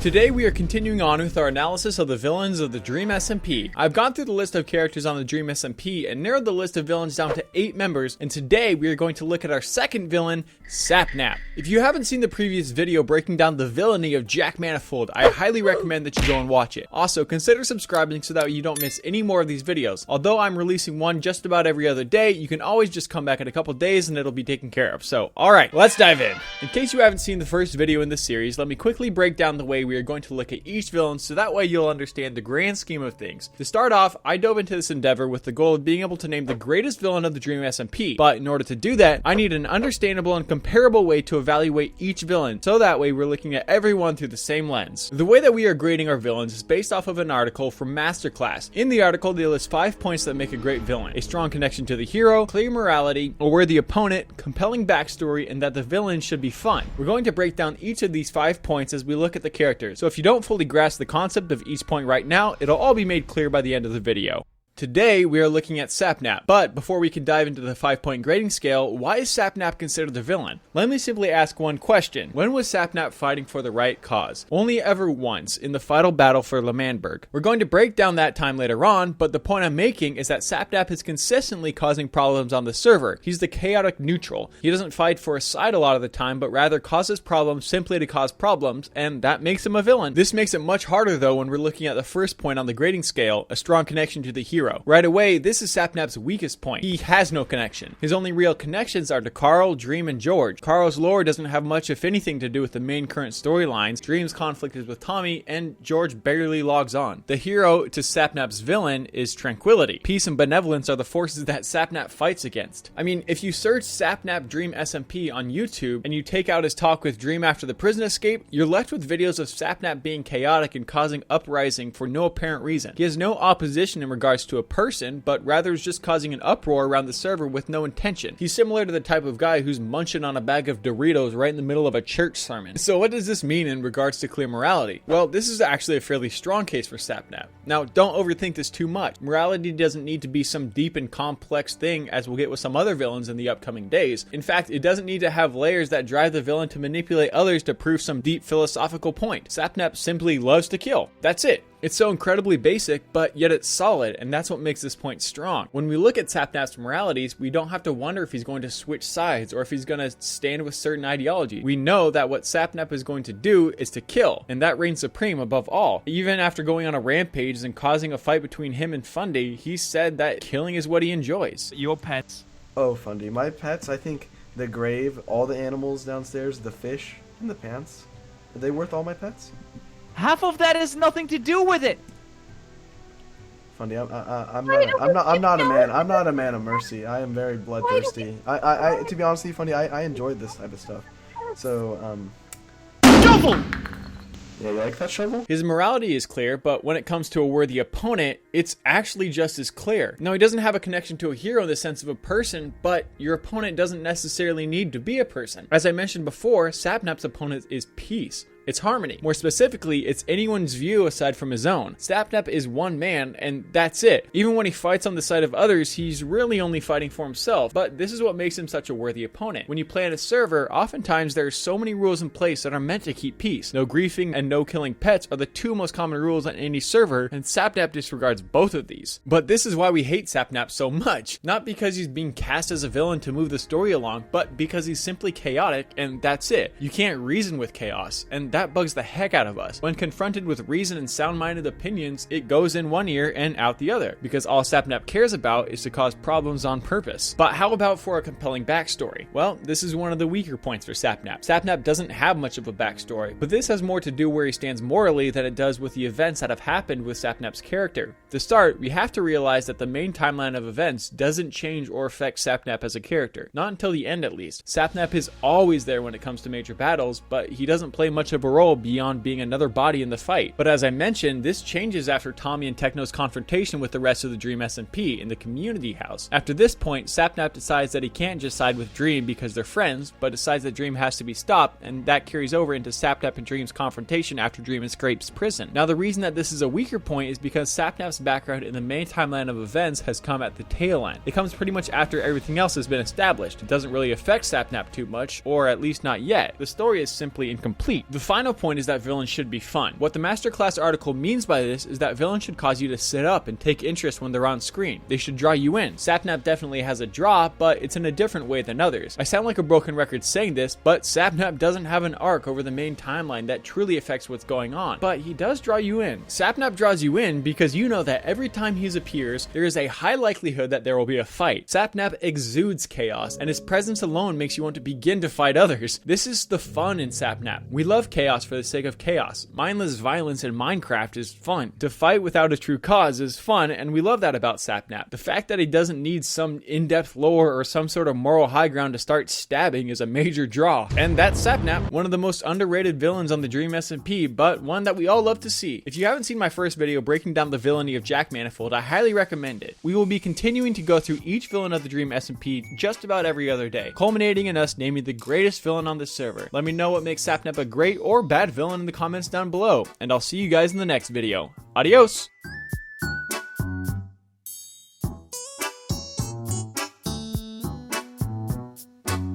Today we are continuing on with our analysis of the villains of the Dream SMP. I've gone through the list of characters on the Dream SMP and narrowed the list of villains down to 8 members, and today we are going to look at our second villain, SapNap. If you haven't seen the previous video breaking down the villainy of Jack Manifold, I highly recommend that you go and watch it. Also, consider subscribing so that you don't miss any more of these videos. Although I'm releasing one just about every other day, you can always just come back in a couple days and it'll be taken care of. So, alright, let's dive in. In case you haven't seen the first video in this series, let me quickly break down the way we are going to look at each villain so that way you'll understand the grand scheme of things. To start off, I dove into this endeavor with the goal of being able to name the greatest villain of the Dream SMP, but in order to do that, I need an understandable and comparable way to evaluate each villain, so that way we're looking at everyone through the same lens. The way that we are grading our villains is based off of an article from Masterclass. In the article, they list 5 points that make a great villain: a strong connection to the hero, clear morality, a worthy opponent, compelling backstory, and that the villain should be fun. We're going to break down each of these 5 points as we look at the characters, so if you don't fully grasp the concept of each point right now, it'll all be made clear by the end of the video. Today, we are looking at SapNap, but before we can dive into the 5-point grading scale, why is SapNap considered the villain? Let me simply ask one question. When was SapNap fighting for the right cause? Only ever once, in the final battle for L'Manberg. We're going to break down that time later on, but the point I'm making is that SapNap is consistently causing problems on the server. He's the chaotic neutral. He doesn't fight for a side a lot of the time, but rather causes problems simply to cause problems, and that makes him a villain. This makes it much harder though when we're looking at the first point on the grading scale, a strong connection to the hero. Right away, this is SapNap's weakest point. He has no connection. His only real connections are to Carl, Dream, and George. Carl's lore doesn't have much if anything to do with the main current storylines. Dream's conflict is with Tommy, and George barely logs on. The hero to SapNap's villain is tranquility. Peace and benevolence are the forces that SapNap fights against. I mean, if you search SapNap Dream SMP on YouTube and you take out his talk with Dream after the prison escape, you're left with videos of SapNap being chaotic and causing uprising for no apparent reason. He has no opposition in regards to a person, but rather is just causing an uproar around the server with no intention. He's similar to the type of guy who's munching on a bag of Doritos right in the middle of a church sermon. So what does this mean in regards to clear morality? Well, this is actually a fairly strong case for SapNap. Now, don't overthink this too much. Morality doesn't need to be some deep and complex thing as we'll get with some other villains in the upcoming days. In fact, it doesn't need to have layers that drive the villain to manipulate others to prove some deep philosophical point. SapNap simply loves to kill. That's it. It's so incredibly basic, but yet it's solid, and that's what makes this point strong. When we look at SapNap's moralities, we don't have to wonder if he's going to switch sides or if he's going to stand with certain ideology. We know that what SapNap is going to do is to kill, and that reigns supreme above all. Even after going on a rampage and causing a fight between him and Fundy, he said that killing is what he enjoys. Your pets. Oh, Fundy. My pets, I think the grave, all the animals downstairs, the fish, and the pants. Are they worth all my pets? Half of that has nothing to do with it. Fundy, I'm not a man. I'm not a man of mercy. I am very bloodthirsty. I to be honest with you, Fundy, I enjoyed this type of stuff. So, Shovel! Yeah, you like that shovel? His morality is clear, but when it comes to a worthy opponent, it's actually just as clear. Now, he doesn't have a connection to a hero in the sense of a person, but your opponent doesn't necessarily need to be a person. As I mentioned before, SapNap's opponent is peace. It's harmony. More specifically, it's anyone's view aside from his own. SapNap is one man, and that's it. Even when he fights on the side of others, he's really only fighting for himself, but this is what makes him such a worthy opponent. When you play on a server, oftentimes there are so many rules in place that are meant to keep peace. No griefing and no killing pets are the 2 most common rules on any server, and SapNap disregards both of these. But this is why we hate SapNap so much. Not because he's being cast as a villain to move the story along, but because he's simply chaotic, and that's it. You can't reason with chaos, and that bugs the heck out of us. When confronted with reason and sound-minded opinions, it goes in one ear and out the other, because all SapNap cares about is to cause problems on purpose. But how about for a compelling backstory? Well, this is one of the weaker points for SapNap. SapNap doesn't have much of a backstory, but this has more to do where he stands morally than it does with the events that have happened with SapNap's character. To start, we have to realize that the main timeline of events doesn't change or affect SapNap as a character. Not until the end, at least. SapNap is always there when it comes to major battles, but he doesn't play much of a role beyond being another body in the fight. But as I mentioned, this changes after Tommy and Techno's confrontation with the rest of the Dream SMP in the community house. After this point, SapNap decides that he can't just side with Dream because they're friends, but decides that Dream has to be stopped, and that carries over into SapNap and Dream's confrontation after Dream escapes prison. Now, the reason that this is a weaker point is because SapNap's background in the main timeline of events has come at the tail end. It comes pretty much after everything else has been established. It doesn't really affect SapNap too much, or at least not yet. The story is simply incomplete. The final final point is that villains should be fun. What the Masterclass article means by this is that villains should cause you to sit up and take interest when they're on screen. They should draw you in. SapNap definitely has a draw, but it's in a different way than others. I sound like a broken record saying this, but SapNap doesn't have an arc over the main timeline that truly affects what's going on. But he does draw you in. SapNap draws you in because you know that every time he appears, there is a high likelihood that there will be a fight. SapNap exudes chaos, and his presence alone makes you want to begin to fight others. This is the fun in SapNap. We love chaos for the sake of chaos. Mindless violence in Minecraft is fun. To fight without a true cause is fun, and we love that about SapNap. The fact that he doesn't need some in-depth lore or some sort of moral high ground to start stabbing is a major draw. And that's SapNap, one of the most underrated villains on the Dream SMP, but one that we all love to see. If you haven't seen my first video breaking down the villainy of Jack Manifold, I highly recommend it. We will be continuing to go through each villain of the Dream SMP just about every other day, culminating in us naming the greatest villain on this server. Let me know what makes SapNap a great or bad villain in the comments down below, and I'll see you guys in the next video. Adios!